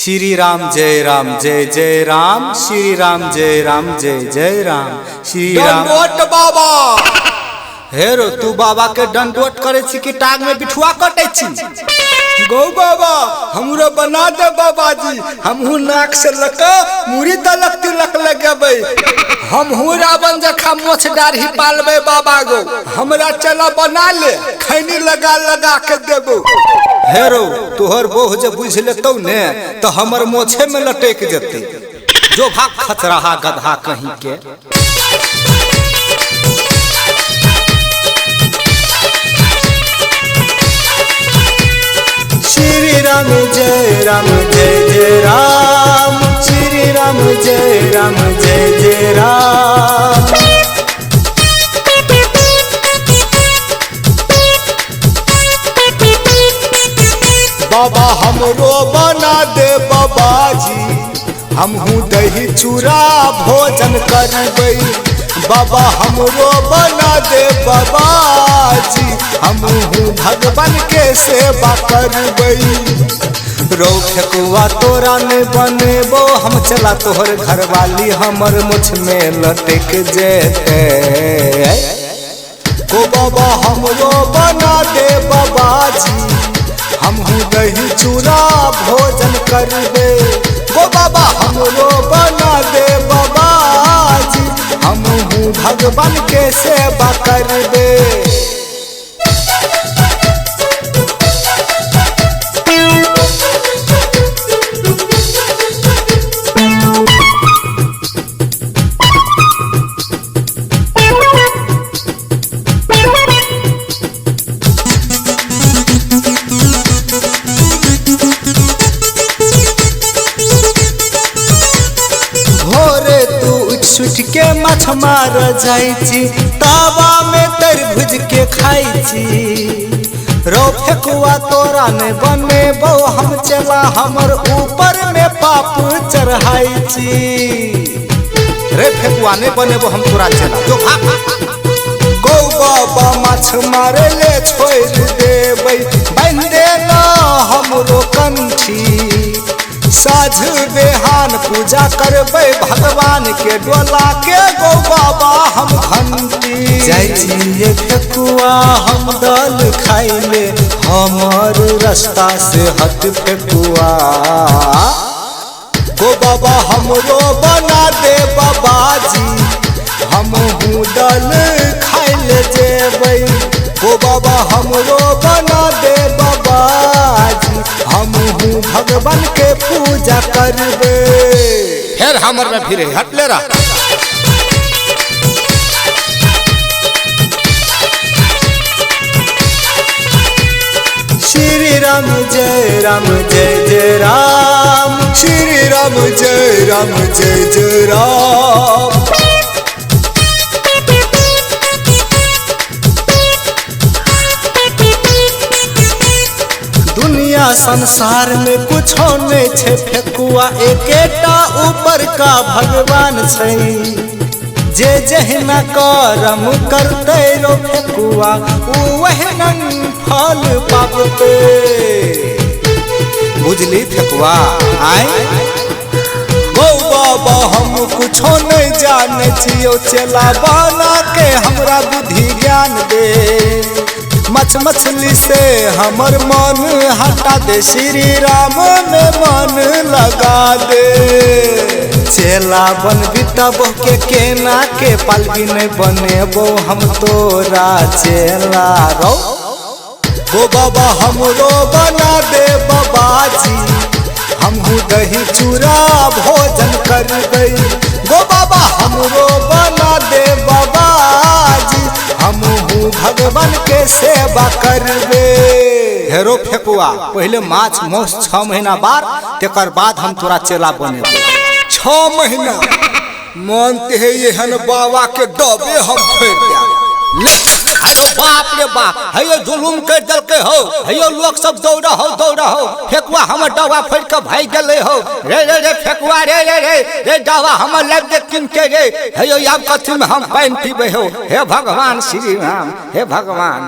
श्री राम जय जय राम, श्री राम जय जय राम, श्री राम। दंडोत बाबा। हेरो तू बाबा के दंडोत करे छी कि टांग में बिठुआ कटे छी? गौ बाबा हमरो बना दे बाबाजी, हमहू नाक से लका मुड़ी तलक तिलक लगेबै, हमहू रावण जखा मोछ दाढ़ी पालबै बाबा गो, हमरा चला बना ले, खैनी लगा लगा के देबो। हेरो तोहर बोह जे बुझ लेतौ ने तो हमर मोछे में लटक जते। जो भाग खतरहा गधा कहीं के। श्री राम जय जय राम, श्री राम जय जय राम। बाबा हमरो बना दे बाबाजी, हमहू दही चूड़ा भोजन करबै। बाबा हमरो बना दे बाबाजी, हमहू भगवान के सेवा करबै। रो फेकुआ तोरा ने बनेबो, हम चला तोहर घरवाली हमर मुछ में लटक जेते। ओ बाबा हमरो बना दे बाबाजी, हमहू दही चूड़ा भोजन करबे। गो बाबा हमरो बना दे बाबाजी, हमहू भगवान के सेवा करबे। छुट के माछ मार जाई छी, तावा में तरबूज के खाई छी। रो फेकुआ तोरा ने बनेबो, हम चला हमर ऊपर में पाप चढ़ाई छी। रे फेकुआ ने बनेबो, हम तोरा चला जो भाग। गौ बाबा माछ मारे ले छोड़ देबै, बांध देना हमरो कंठी। साझ बेहान पूजा करबै भगवान के, डोला के गौ बाबा हम घंटी। जाई छी ये फेकुआ हम दल खाइले, हमर रास्ता से हट फेकुआ। गो बाबा हमरो बना दे बाबाजी, हमहू दल खाइले जेबै। गो बाबा हमरो बना दे बाबाजी, हमहू भगवान के पूजा करबे। फिर हमर में फिरे हट ले रहा। श्री राम जय जय राम, श्री राम जय जय राम। दुनिया संसार में कुछ नहीं छे फेकुआ, एकेटा ऊपर का भगवान छै। जे जहना करम करते रो फेकुआ, वहनन फल पाबते। बुझली फेकुआ आए? गौ बाबा हम कुछो नहीं जाने छियो, चला बना के हमरा बुद्धि ज्ञान दे। मछ मछली से हमर मन हटा दे, श्री राम में मन लगा दे। चेला बन बितबो के केना के पालवी नहीं बनेबो, हम तोरा चेला रो। गो बाबा हमरो बना दे बाबाजी, हमहू दही चूड़ा भोजन करबै। गो बाबा हमरो बना दे बाबाजी, हमहू भगवान के सेवा करबे। हेरो फेकुआ पहले माछ मौस 6 महीना बार, तेकर बाद हम तोरा चेला बनेबो। 6 महीना मानते है एहन बाबा के डबे हम फेर दिया। अरे बाप रे बाप, हयो जुलुम कर दलके हो, हयो लोग सब दौड़ा हो। फेकुआ हमर डबा फेर के भाग गेले हो। रे फेकुआ रे डबा हमर लग दे किन के रे। हयो आब कथी में हम पानी पीबे हो? हे भगवान श्री राम, हे भगवान।